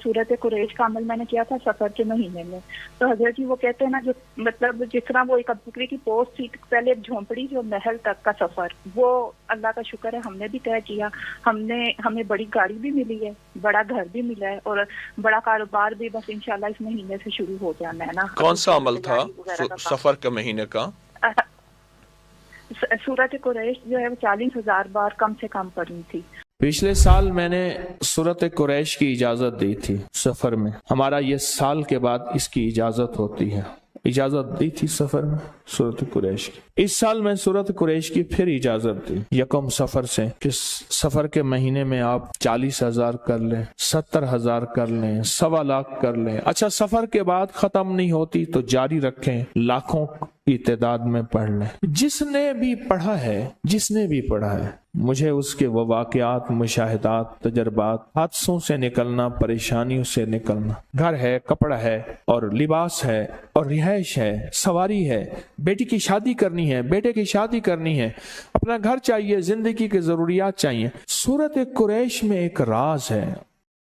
सूरत कुरैश का अमल मैंने किया था सफर के महीने में। तो हजरत जी वो कहते हैं ना, जो मतलब जिस तरह वो एक बकरी की पोस्ट थी, पहले एक झोंपड़ी जो महल तक का सफर, वो अल्लाह का शुक्र है हमने भी तय किया। हमें बड़ी गाड़ी भी मिली है, बड़ा घर भी मिला है, और बड़ा कारोबार भी बस इंशाल्लाह इस महीने से शुरू हो जाना है ना। कौन सा अमल था सफर के महीने का? सूरत कुरैश जो है वो 40,000 बार कम से कम पढ़ी थी। पिछले साल मैंने सूरत कुरैश की इजाज़त दी थी सफ़र में। हमारा ये साल के बाद इसकी इजाज़त होती है। इजाज़त दी थी सफ़र में सूरत कुरैश की। इस साल मैं सूरत कुरैश की फिर इजाज़त दी यकम सफ़र से कि सफ़र के महीने में आप 40,000 कर लें, 70,000 कर लें, 1.25 लाख कर लें। अच्छा, सफ़र के बाद ख़त्म नहीं होती तो जारी रखें, लाखों की तादाद में पढ़ लें। जिसने भी पढ़ा है मुझे उसके वो वाक़यात, मुशाहिदात, तजर्बात, हादसों से निकलना, परेशानियों से निकलना, घर है, कपड़ा है और लिबास है और रिहाइश है, सवारी है, बेटी की शादी करनी है, बेटे की शादी करनी है, अपना घर चाहिए, जिंदगी की ज़रूरियात चाहिए। सूरत कुरैश में एक राज है।